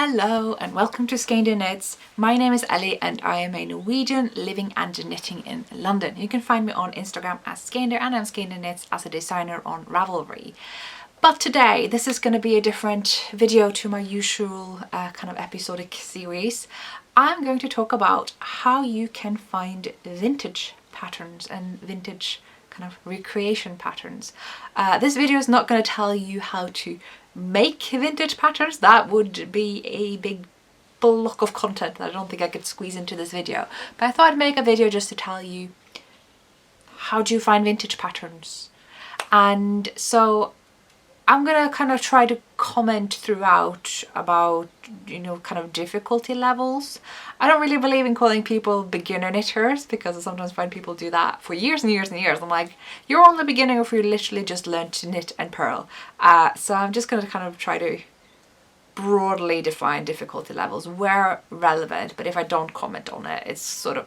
Hello and welcome to Skeindeer Knits. My name is Ellie and I am a Norwegian living and knitting in London. You can find me on Instagram as Skeindeer and I'm Skeindeer Knits as a designer on Ravelry. But today this is going to be a different video to my usual kind of episodic series. I'm going to talk about how you can find vintage patterns and vintage kind of recreation patterns. This video is not going to tell you how to make vintage patterns. That would be a big block of content that I don't think I could squeeze into this video. But I thought I'd make a video just to tell you how do you find vintage patterns. And so I'm gonna kind of try to comment throughout about, you know, kind of difficulty levels. I don't really believe in calling people beginner knitters because I sometimes find people do that for years and years and years. I'm like, you're only beginning if you literally just learned to knit and purl. So I'm just gonna kind of try to broadly define difficulty levels where relevant, but if I don't comment on it, it's sort of,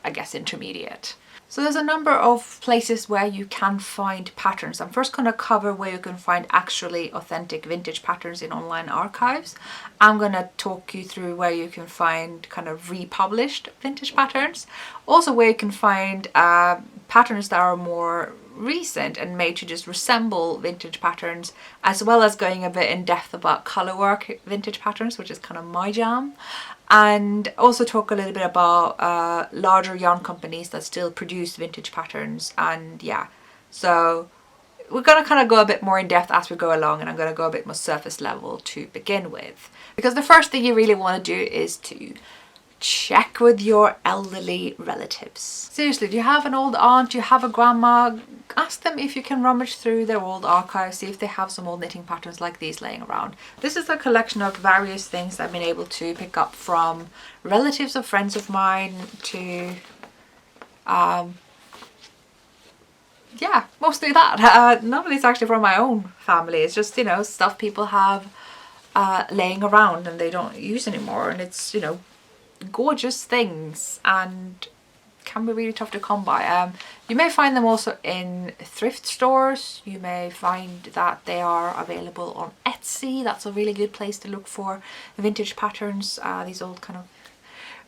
I guess, intermediate. So there's a number of places where you can find patterns. I'm first going to cover where you can find actually authentic vintage patterns in online archives. I'm going to talk you through where you can find kind of republished vintage patterns. Also where you can find patterns that are more recent and made to just resemble vintage patterns, as well as going a bit in depth about colourwork vintage patterns, which is kind of my jam. And also talk a little bit about larger yarn companies that still produce vintage patterns. And yeah, so we're going to kind of go a bit more in depth as we go along, and I'm going to go a bit more surface level to begin with. Because the first thing you really want to do is to check with your elderly relatives. Seriously, do you have an old aunt, do you have a grandma? Ask them if you can rummage through their old archives, see if they have some old knitting patterns like these laying around. This is a collection of various things I've been able to pick up from relatives of friends of mine to yeah, mostly that. None of it's actually from my own family. It's just, you know, stuff people have laying around and they don't use anymore, and it's, you know, gorgeous things and can be really tough to come by. You may find them also in thrift stores. You may find that they are available on Etsy. That's a really good place to look for vintage patterns. These old kind of,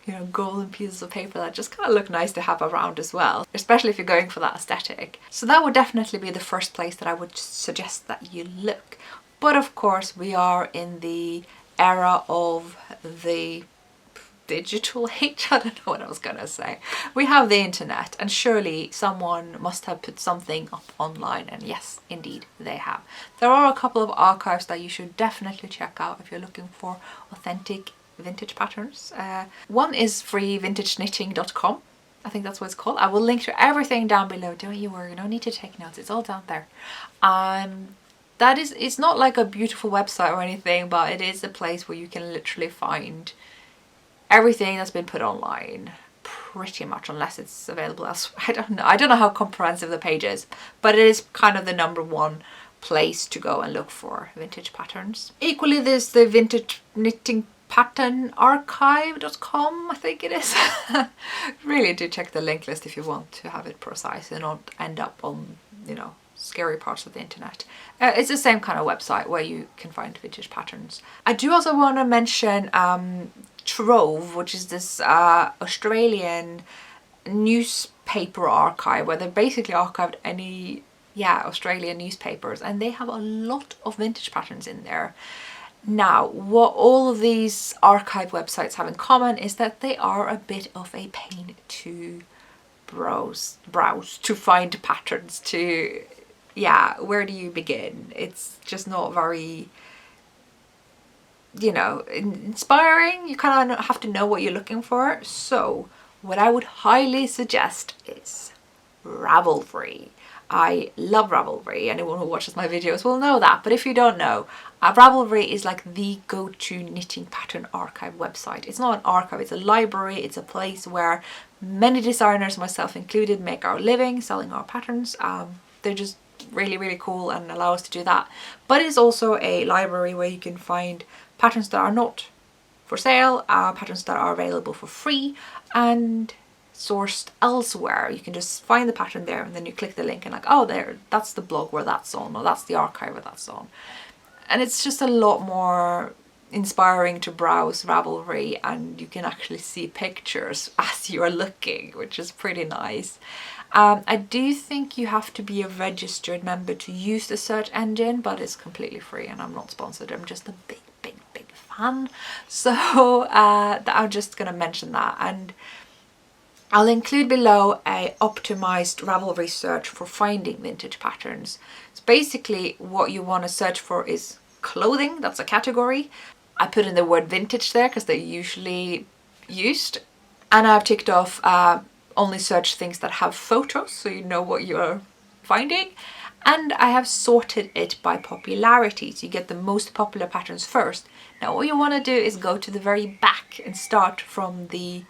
you know, golden pieces of paper that just kind of look nice to have around as well, especially if you're going for that aesthetic. So that would definitely be the first place that I would suggest that you look. But of course we are in the era of the digital age. I don't know what I was gonna say. We have the internet, and surely someone must have put something up online, and yes, indeed they have. There are a couple of archives that you should definitely check out if you're looking for authentic vintage patterns. One is freevintageknitting.com. I think that's what it's called. I will link to everything down below. Don't you worry, you don't need to take notes, it's all down there. That is, it's not like a beautiful website or anything, but it is a place where you can literally find everything that's been put online, pretty much, unless it's available elsewhere. I don't know how comprehensive the page is, but it is kind of the #1 place to go and look for vintage patterns. Equally, there's the vintage knitting pattern archive.com, I think it is. Really do check the link list if you want to have it precise and not end up on, you know, scary parts of the internet. It's the same kind of website where you can find vintage patterns. I do also want to mention Trove, which is this Australian newspaper archive where they basically archived any Australian newspapers, and they have a lot of vintage patterns in there. Now, what all of these archive websites have in common is that they are a bit of a pain to browse to find patterns, to where do you begin? It's just not very, you know, inspiring. You kind of have to know what you're looking for. So what I would highly suggest is Ravelry. I love Ravelry. Anyone who watches my videos will know that, but if you don't know, Ravelry is like the go-to knitting pattern archive website. It's not an archive, it's a library. It's a place where many designers, myself included, make our living selling our patterns. They're just really cool and allow us to do that. But it's also a library where you can find patterns that are not for sale, patterns that are available for free and sourced elsewhere. You can just find the pattern there and then you click the link and like, oh, there, that's the blog where that's on, or that's the archive where that's on. And it's just a lot more inspiring to browse Ravelry and you can actually see pictures as you're looking, which is pretty nice. I do think you have to be a registered member to use the search engine, but it's completely free and I'm not sponsored. I'm just a big fan. So I'm just gonna mention that, and I'll include below a optimized Ravelry search for finding vintage patterns. So basically what you want to search for is clothing, that's a category. I put in the word vintage there because they're usually used. And I've ticked off only search things that have photos, so you know what you're finding. And I have sorted it by popularity, so you get the most popular patterns first. Now what you want to do is go to the very back and start from the,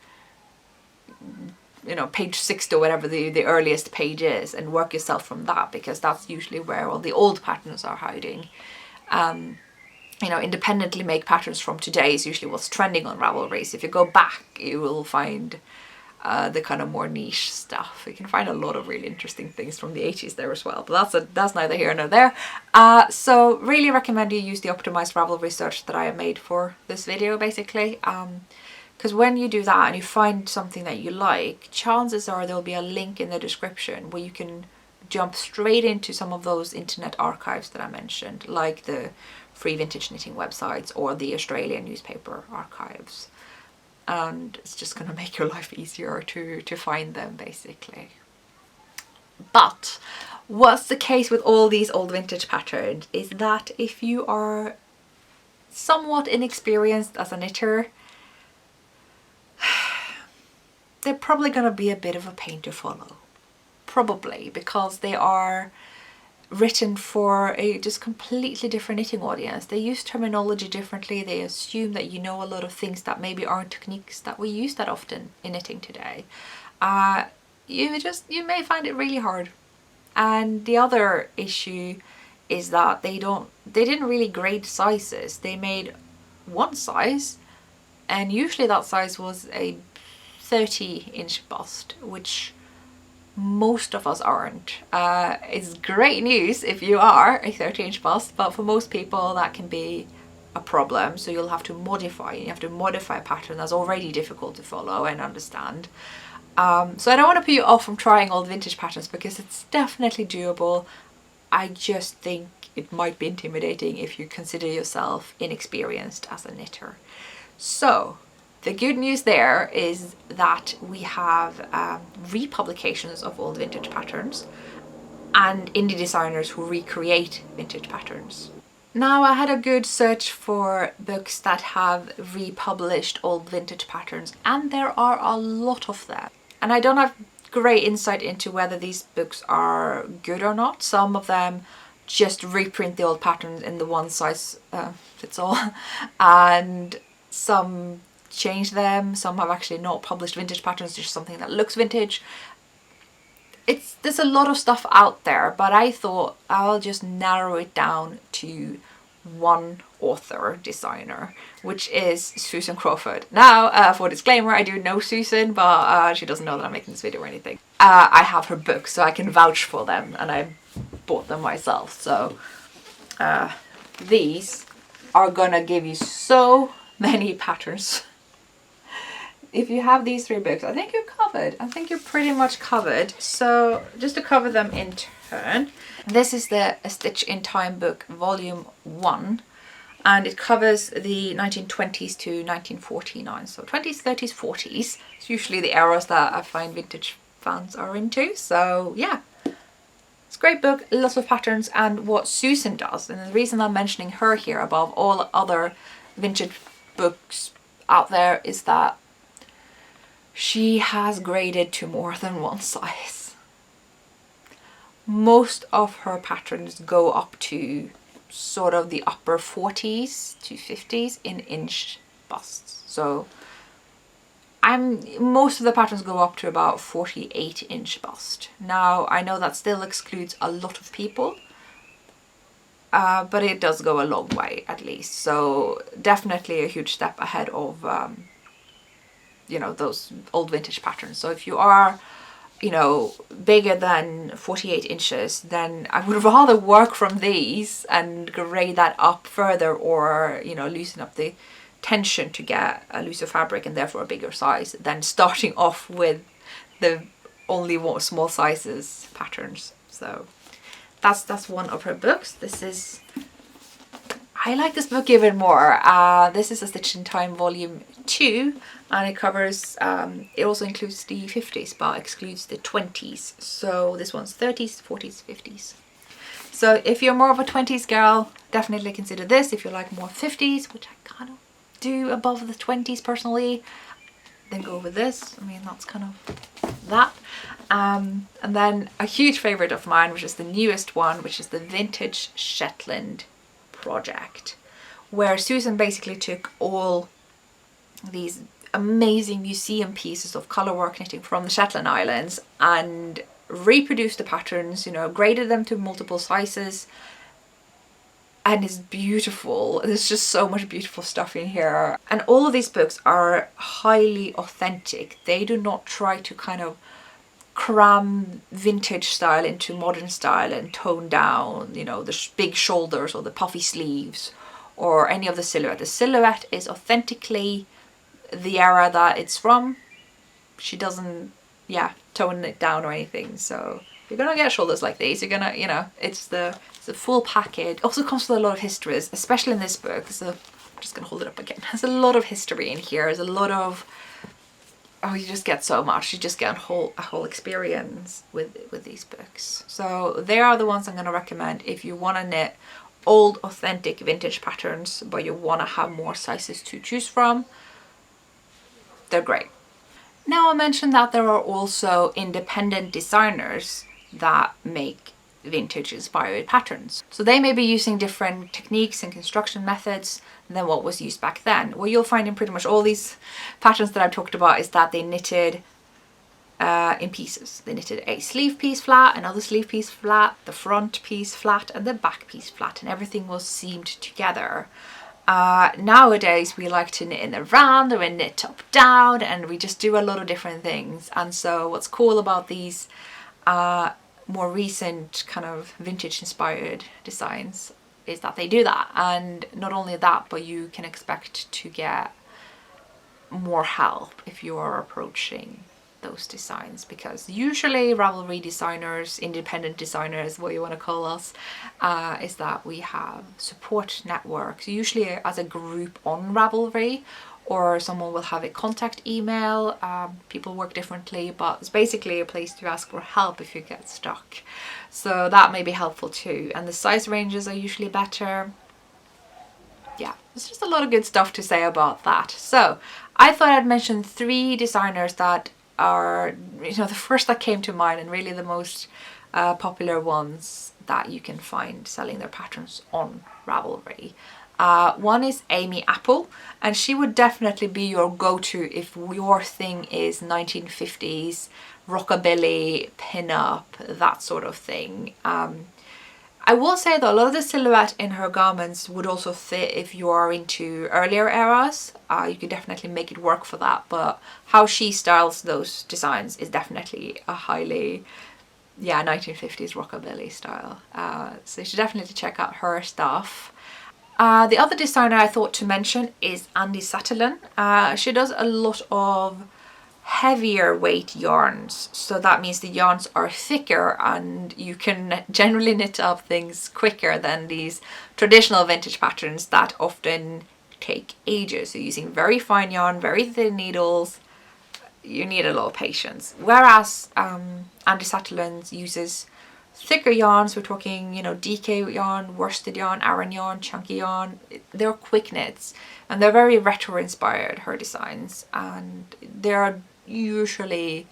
you know, page 60 or whatever the earliest page is, and work yourself from that, because that's usually where all the old patterns are hiding. You know, independently make patterns from today is usually what's trending on Ravelry. So if you go back, you will find the kind of more niche stuff. You can find a lot of really interesting things from the 80s there as well, but that's neither here nor there. So really recommend you use the optimized Ravelry search that I made for this video, basically. Because when you do that and you find something that you like, chances are there'll be a link in the description where you can jump straight into some of those internet archives that I mentioned, like the free vintage knitting websites or the Australian newspaper archives. And it's just going to make your life easier to find them, basically. But what's the case with all these old vintage patterns is that if you are somewhat inexperienced as a knitter, they're probably going to be a bit of a pain to follow. Probably because they are written for a just completely different knitting audience. They use terminology differently. They assume that you know a lot of things that maybe aren't techniques that we use that often in knitting today. You may find it really hard. And the other issue is that they didn't really grade sizes. They made one size, and usually that size was a 30-inch bust, which most of us aren't. It's great news if you are a 30-inch bust, but for most people that can be a problem. So you'll have to modify. You have to modify a pattern that's already difficult to follow and understand. So I don't want to put you off from trying old vintage patterns, because it's definitely doable. I just think it might be intimidating if you consider yourself inexperienced as a knitter. So the good news there is that we have republications of old vintage patterns and indie designers who recreate vintage patterns. Now, I had a good search for books that have republished old vintage patterns, and there are a lot of them. And I don't have great insight into whether these books are good or not. Some of them just reprint the old patterns in the one size fits all, and some change them. Some have actually not published vintage patterns, just something that looks vintage. There's a lot of stuff out there, but I thought I'll just narrow it down to one author designer, which is Susan Crawford. Now, for disclaimer, I do know Susan, but she doesn't know that I'm making this video or anything. I have her books, so I can vouch for them, and I bought them myself. So these are gonna give you so many patterns. If you have these 3 books, I think you're covered. I think you're pretty much covered. So just to cover them in turn, this is the A Stitch in Time book, volume 1, and it covers the 1920s to 1949. So 20s, 30s, 40s. It's usually the eras that I find vintage fans are into. So yeah, it's a great book, lots of patterns. And what Susan does, and the reason I'm mentioning her here above all other vintage books out there, is that she has graded to more than one size. Most of her patterns go up to sort of the upper 40s to 50s in inch busts. So most of the patterns go up to about 48-inch bust. Now, I know that still excludes a lot of people, but it does go a long way at least. So definitely a huge step ahead of you know, those old vintage patterns. So if you are you know, bigger than 48 inches, then I would rather work from these and grade that up further, or, you know, loosen up the tension to get a looser fabric and therefore a bigger size, than starting off with the only small sizes patterns. So that's one of her books. This is, I like this book even more. This is a Stitch in Time volume 2, and it covers, it also includes the 50s but excludes the 20s. So this one's 30s, 40s, 50s. So if you're more of a 20s girl, definitely consider this. If you like more 50s, which I kind of do above the 20s personally, then go with this. I mean, that's kind of that. And then a huge favorite of mine, which is the newest one, which is the Vintage Shetland project, where Susan basically took all these amazing museum pieces of colourwork knitting from the Shetland Islands and reproduced the patterns, you know, graded them to multiple sizes, and it's beautiful. There's just so much beautiful stuff in here, and all of these books are highly authentic. They do not try to kind of cram vintage style into modern style and tone down, you know, the big shoulders or the puffy sleeves or any of the silhouette. The silhouette is authentically the era that it's from. She doesn't, yeah, tone it down or anything. So you're gonna get shoulders like these. You're gonna, you know, it's the full package. Also comes with a lot of histories, especially in this book. So I'm just gonna hold it up again. There's a lot of history in here. There's a lot of, oh, you just get so much. You just get a whole experience with these books. So they are the ones I'm going to recommend if you want to knit old, authentic, vintage patterns, but you want to have more sizes to choose from. They're great. Now I mentioned that there are also independent designers that make vintage inspired patterns. So they may be using different techniques and construction methods than what was used back then. What you'll find in pretty much all these patterns that I've talked about is that they knitted in pieces. They knitted a sleeve piece flat, another sleeve piece flat, the front piece flat, and the back piece flat, and everything was seamed together. Nowadays we like to knit in the round, or we knit top down, and we just do a lot of different things. And so what's cool about these more recent kind of vintage inspired designs is that they do that. And not only that, but you can expect to get more help if you are approaching those designs, because usually Ravelry designers, independent designers, what you want to call us, is that we have support networks, usually as a group on Ravelry, or someone will have a contact email. People work differently, but it's basically a place to ask for help if you get stuck. So that may be helpful too. And the size ranges are usually better. Yeah, there's just a lot of good stuff to say about that. So I thought I'd mention 3 designers that are, you know, the first that came to mind, and really the most popular ones that you can find selling their patterns on Ravelry. One is Amy Apple, and she would definitely be your go-to if your thing is 1950s rockabilly, pin-up, that sort of thing. I will say though, a lot of the silhouette in her garments would also fit if you are into earlier eras. You could definitely make it work for that, but how she styles those designs is definitely a highly, yeah, 1950s rockabilly style. So you should definitely check out her stuff. The other designer I thought to mention is Andi Satterlund. She does a lot of heavier weight yarns, so that means the yarns are thicker and you can generally knit up things quicker than these traditional vintage patterns that often take ages. So using very fine yarn, very thin needles, you need a lot of patience. Whereas Andi Satterlund uses thicker yarns. We're talking, you know, DK yarn, worsted yarn, Aran yarn, chunky yarn. They're quick knits and they're very retro inspired, her designs, and they're usually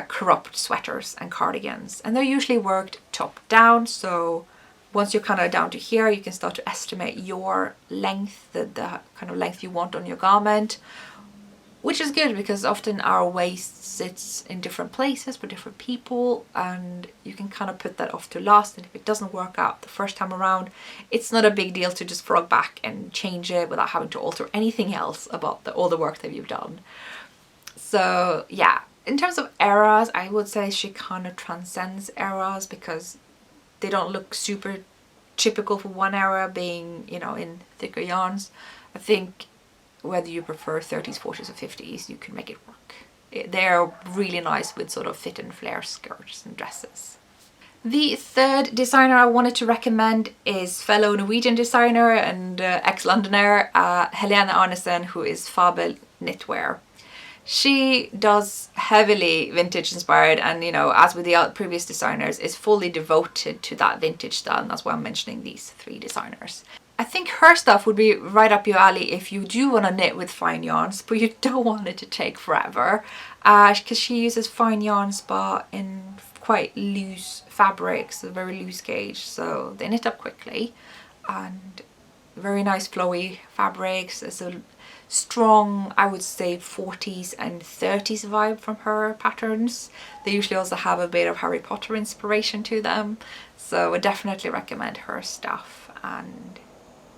cropped sweaters and cardigans, and they're usually worked top down. So once you're kind of down to here, you can start to estimate your length, the kind of length you want on your garment, which is good because often our waist sits in different places for different people, and you can kind of put that off to last. And if it doesn't work out the first time around, it's not a big deal to just frog back and change it without having to alter anything else about all the work that you've done. So yeah, In terms of eras, I would say she kind of transcends eras because they don't look super typical for one era being, you know, in thicker yarns. I think whether you prefer 30s, 40s or 50s, you can make it work. They're really nice with sort of fit and flare skirts and dresses. The third designer I wanted to recommend is fellow Norwegian designer and ex-Londoner Helene Arnesen, who is Fabel Knitwear. She does heavily vintage inspired, and you know, as with the previous designers, is fully devoted to that vintage style, and that's why I'm mentioning these three designers. I think her stuff would be right up your alley if you do want to knit with fine yarns, but you don't want it to take forever, because she uses fine yarns but in quite loose fabrics, a very loose gauge, so they knit up quickly, and very nice flowy fabrics. It's a strong, I would say, 40s and 30s vibe from her patterns. They usually also have a bit of Harry Potter inspiration to them, so I definitely recommend her stuff. And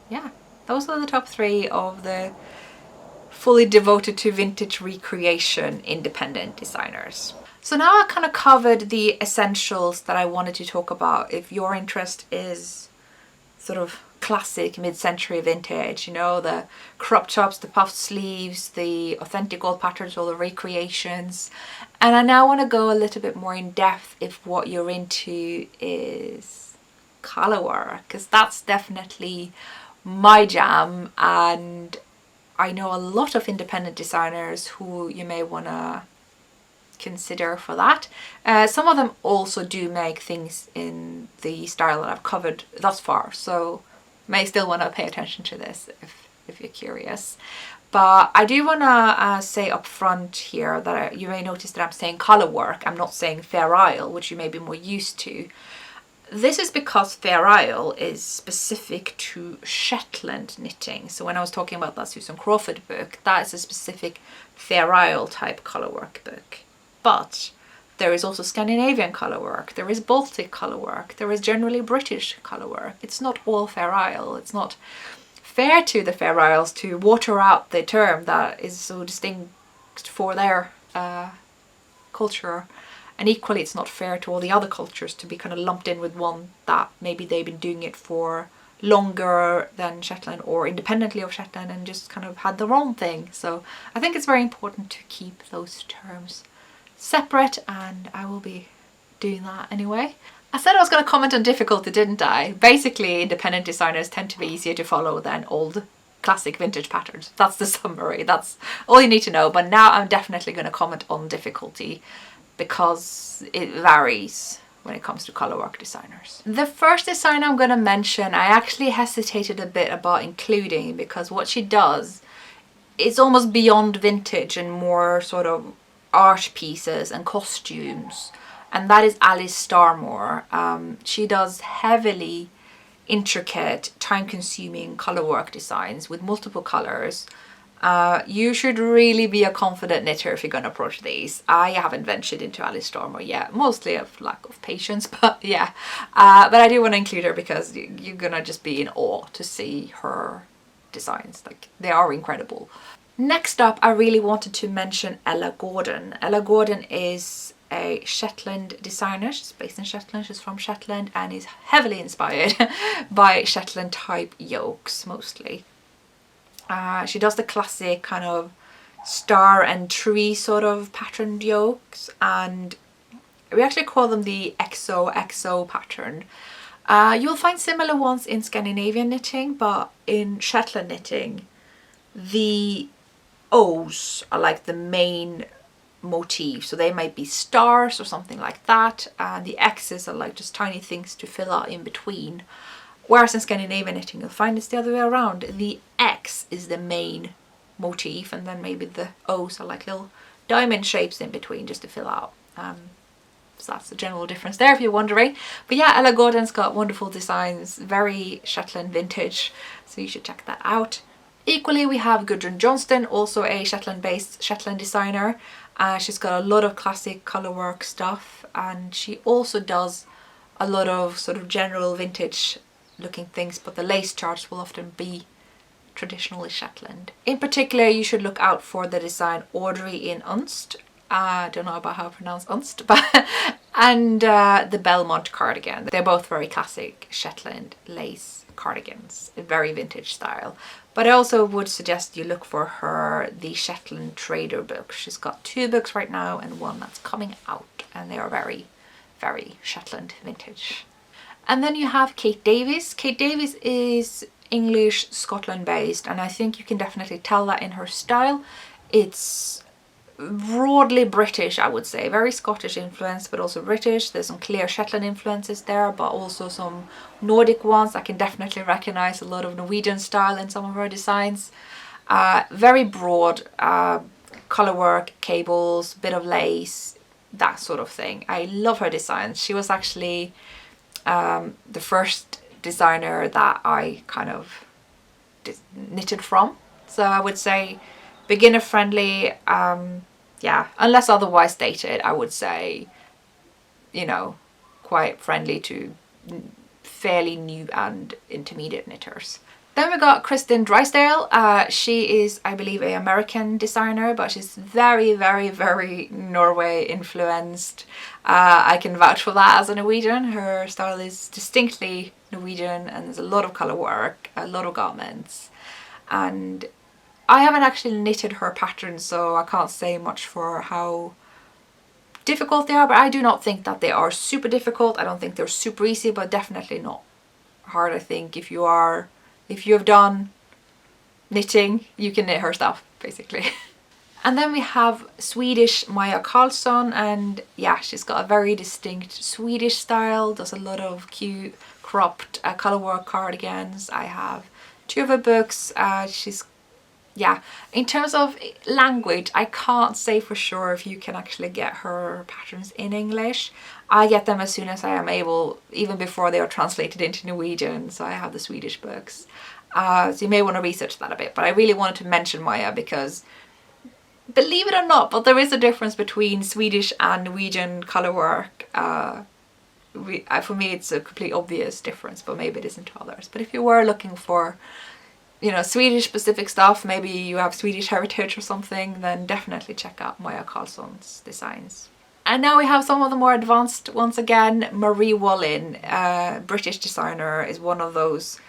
yeah, those are the top three of the fully devoted to vintage recreation independent designers. So now I kind of covered the essentials that I wanted to talk about. If your interest is sort of classic mid-century vintage, you know, the crop tops, the puffed sleeves, the authentic old patterns, all the recreations. And I now want to go a little bit more in depth if what you're into is colourwork, because that's definitely my jam, and I know a lot of independent designers who you may want to consider for that. Some of them also do make things in the style that I've covered thus far, so may still want to pay attention to this if you're curious. But I do want to say up front here that you may notice that I'm saying colourwork. I'm not saying Fair Isle, which you may be more used to. This is because Fair Isle is specific to Shetland knitting. So when I was talking about that Susan Crawford book, that is a specific Fair Isle type colourwork book. But there is also Scandinavian colourwork, there is Baltic colourwork, there is generally British colourwork. It's not all Fair Isle. It's not fair to the Fair Isles to water out the term that is so distinct for their culture. And equally, it's not fair to all the other cultures to be kind of lumped in with one that maybe they've been doing it for longer than Shetland or independently of Shetland and just kind of had their own thing. So I think it's very important to keep those terms separate, and I will be doing that anyway. I said I was going to comment on difficulty, didn't I? Basically, independent designers tend to be easier to follow than old classic vintage patterns. That's the summary. That's all you need to know. But now I'm definitely going to comment on difficulty because it varies when it comes to colourwork designers. The first designer I'm going to mention, I actually hesitated a bit about including because what she does is almost beyond vintage and more sort of art pieces and costumes, and that is Alice Starmore. She does heavily intricate, time-consuming colourwork designs with multiple colours. You should really be a confident knitter if you're going to approach these. I haven't ventured into Alice Starmore yet, mostly of lack of patience, but yeah. But I do want to include her because you're going to just be in awe to see her designs. Like, they are incredible. Next up, I really wanted to mention Ella Gordon. Ella Gordon is a Shetland designer. She's based in Shetland, she's from Shetland, and is heavily inspired by Shetland type yokes mostly. She does the classic kind of star and tree sort of patterned yokes, and we actually call them the XOXO pattern. You'll find similar ones in Scandinavian knitting, but in Shetland knitting, the O's are like the main motif, so they might be stars or something like that, and the X's are like just tiny things to fill out in between. Whereas in Scandinavian knitting you'll find it's the other way around. The X is the main motif, and then maybe the O's are like little diamond shapes in between just to fill out. So that's the general difference there if you're wondering. But yeah, Ella Gordon's got wonderful designs, very Shetland vintage, so you should check that out. Equally, we have Gudrun Johnston, also a Shetland-based Shetland designer. She's got a lot of classic colourwork stuff, and she also does a lot of sort of general vintage looking things, but the lace charts will often be traditionally Shetland. In particular, you should look out for the design Audrey in Unst. I don't know about how to pronounce Unst, but and the Belmont cardigan. They're both very classic Shetland lace cardigans, a very vintage style. But I also would suggest you look for her the Shetland Trader book. She's got 2 books right now and one that's coming out, and they are very, very Shetland vintage. And then you have Kate Davies. Kate Davies is English, Scotland based, and I think you can definitely tell that in her style. It's broadly British, I would say, very Scottish influence, but also British. There's some clear Shetland influences there, but also some Nordic ones. I can definitely recognize a lot of Norwegian style in some of her designs. Very broad colourwork, cables, bit of lace, that sort of thing. I love her designs. She was actually the first designer that I kind of knitted from. So I would say beginner friendly, yeah, unless otherwise stated, I would say, you know, quite friendly to fairly new and intermediate knitters. Then we got Kristin Drysdale. She is, I believe, an American designer, but she's very, very, very Norway influenced. I can vouch for that as a Norwegian. Her style is distinctly Norwegian, and there's a lot of colour work, a lot of garments. And I haven't actually knitted her patterns, so I can't say much for how difficult they are, but I do not think that they are super difficult. I don't think they're super easy, but definitely not hard. I think if you have done knitting, you can knit her stuff, basically. And then we have Swedish Maja Karlsson, and yeah, she's got a very distinct Swedish style, does a lot of cute cropped colourwork cardigans. I have 2 of her books. Yeah, in terms of language, I can't say for sure if you can actually get her patterns in English. I get them as soon as I am able, even before they are translated into Norwegian, so I have the Swedish books. So you may want to research that a bit, but I really wanted to mention Maja because, believe it or not, but there is a difference between Swedish and Norwegian colourwork. For me, it's a completely obvious difference, but maybe it isn't to others. But if you were looking for, you know, Swedish specific stuff, maybe you have Swedish heritage or something, then definitely check out Maja Karlsson's designs. And now we have some of the more advanced ones again. Marie Wallin, British designer, is one of those,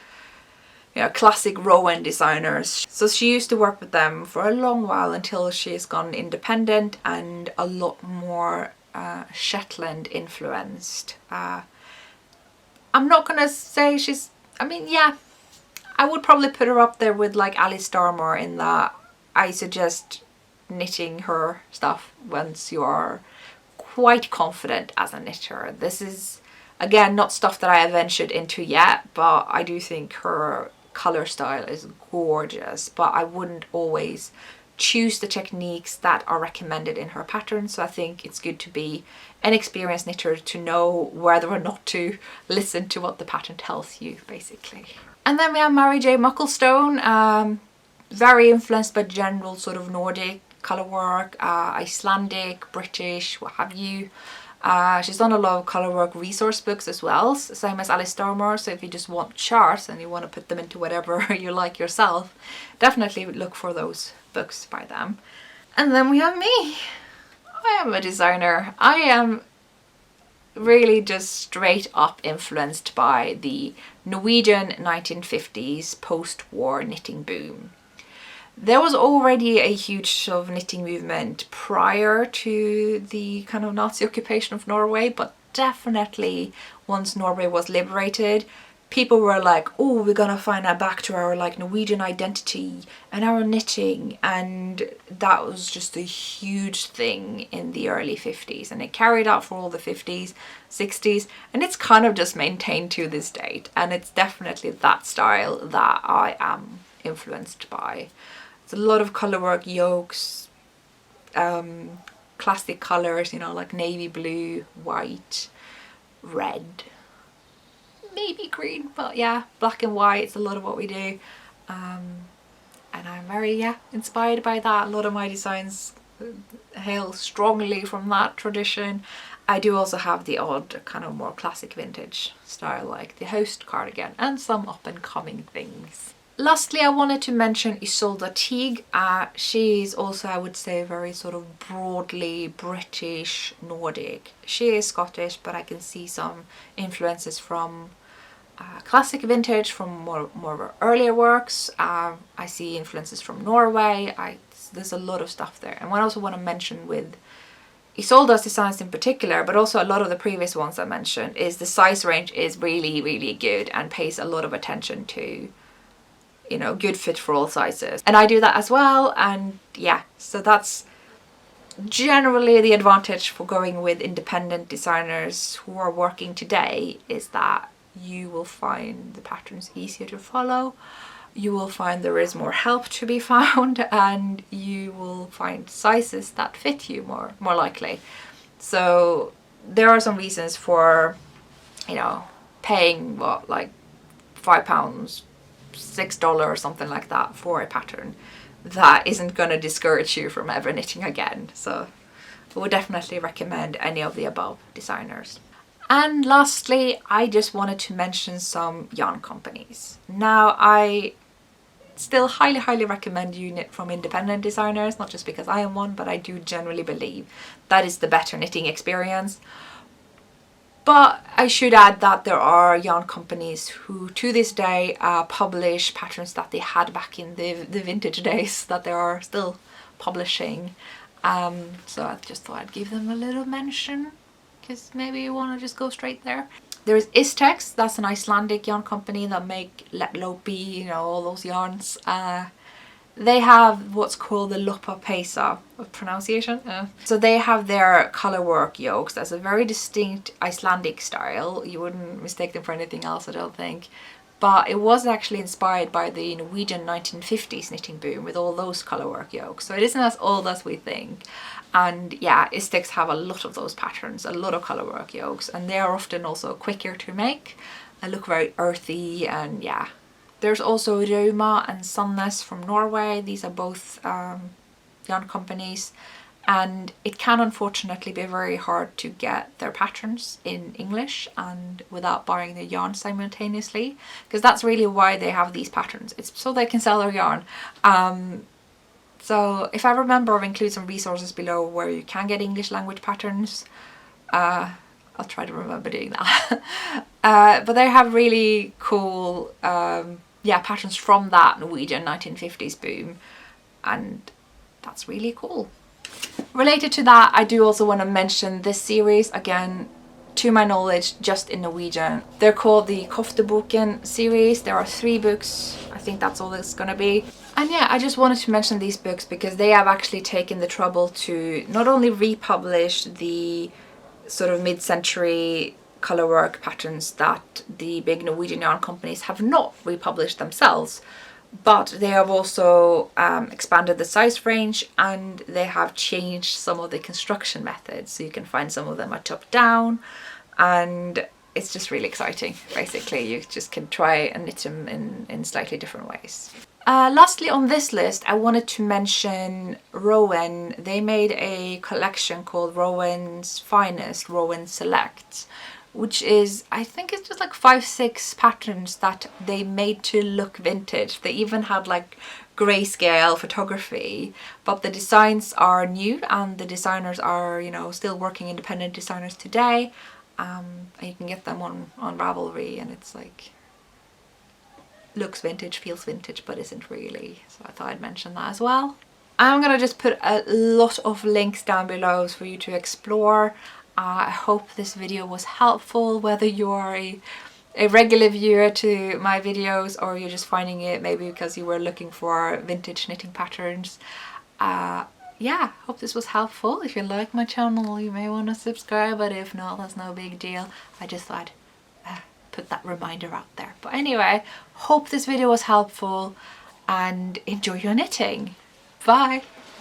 you know, classic Rowan designers. So she used to work with them for a long while until she's gone independent and a lot more Shetland influenced. I'm not gonna say she's, I mean, yeah, I would probably put her up there with like Alice Starmore in that I suggest knitting her stuff once you are quite confident as a knitter. This is, again, not stuff that I have ventured into yet, but I do think her colour style is gorgeous, but I wouldn't always choose the techniques that are recommended in her pattern. So I think it's good to be an experienced knitter to know whether or not to listen to what the pattern tells you, basically. And then we have Mary J. Mucklestone, very influenced by general sort of Nordic colourwork, Icelandic, British, what have you. She's done a lot of colourwork resource books as well, same as Alice Starmore. So if you just want charts and you want to put them into whatever you like yourself, definitely look for those books by them. And then we have me. I am a designer. I am really just straight up influenced by the Norwegian 1950s post-war knitting boom. There was already a huge sort of knitting movement prior to the kind of Nazi occupation of Norway, but definitely once Norway was liberated, people were like, oh, we're gonna find back to our like Norwegian identity and our knitting, and that was just a huge thing in the early 50s, and it carried out for all the 50s, 60s, and it's kind of just maintained to this date, and it's definitely that style that I am influenced by. It's a lot of colourwork, yolks, classic colours, you know, like navy blue, white, red, maybe green, but yeah, black and white, it's a lot of what we do. And I'm very, inspired by that. A lot of my designs hail strongly from that tradition. I do also have the odd kind of more classic vintage style, like the Host cardigan and some up and coming things. Lastly, I wanted to mention Isolde Teague. She's also, I would say, very sort of broadly British Nordic. She is Scottish, but I can see some influences from classic vintage, from more earlier works. I see influences from Norway. There's a lot of stuff there. And what I also want to mention with Isolde's designs in particular, but also a lot of the previous ones I mentioned, is the size range is really, really good and pays a lot of attention to, you know, good fit for all sizes. And I do that as well. And yeah, so that's generally the advantage for going with independent designers who are working today, is that you will find the patterns easier to follow. You will find there is more help to be found, and you will find sizes that fit you more likely. So there are some reasons for, you know, paying what, like £5, $6 or something like that for a pattern that isn't going to discourage you from ever knitting again. So I would definitely recommend any of the above designers. And lastly, I just wanted to mention some yarn companies. Now, I still highly recommend you knit from independent designers, not just because I am one, but I do generally believe that is the better knitting experience. But I should add that there are yarn companies who to this day publish patterns that they had back in the vintage days, that they are still publishing. So I just thought I'd give them a little mention, because maybe you want to just go straight there. There is Istex, that's an Icelandic yarn company that make Lopi, you know, all those yarns. They have what's called the Lopa Pesa pronunciation. So they have their colourwork yokes. That's a very distinct Icelandic style. You wouldn't mistake them for anything else, I don't think. But it was actually inspired by the Norwegian 1950s knitting boom with all those colourwork yokes. So it isn't as old as we think. And yeah, Istex have a lot of those patterns, a lot of colourwork yokes, and they are often also quicker to make and look very earthy. And yeah, there's also Rauma and Sandnes from Norway. These are both yarn companies, and it can unfortunately be very hard to get their patterns in English and without buying the yarn simultaneously, because that's really why they have these patterns. It's so they can sell their yarn. So if I remember, I'll include some resources below where you can get English language patterns. I'll try to remember doing that. But they have really cool patterns from that Norwegian 1950s boom, and that's really cool. Related to that, I do also want to mention this series, again, to my knowledge, just in Norwegian. They're called the Kofteboken series. There are 3 books. I think that's all it's gonna be. And yeah, I just wanted to mention these books because they have actually taken the trouble to not only republish the sort of mid-century colourwork patterns that the big Norwegian yarn companies have not republished themselves, but they have also expanded the size range, and they have changed some of the construction methods. So you can find some of them are top down, and it's just really exciting. Basically, you just can try and knit them in slightly different ways. Lastly on this list, I wanted to mention Rowan. They made a collection called Rowan's Finest, Rowan Select, which is, I think it's just like 5-6 patterns that they made to look vintage. They even had like grayscale photography, but the designs are new and the designers are, you know, still working independent designers today. And you can get them on Ravelry, and it's like, looks vintage, feels vintage, but isn't really. So I thought I'd mention that as well. I'm gonna just put a lot of links down below for you to explore. I hope this video was helpful, whether you are a regular viewer to my videos or you're just finding it maybe because you were looking for vintage knitting patterns. Yeah, hope this was helpful. If you like my channel, you may want to subscribe, but if not, that's no big deal. I just thought I'd put that reminder out there. But anyway, hope this video was helpful and enjoy your knitting. Bye!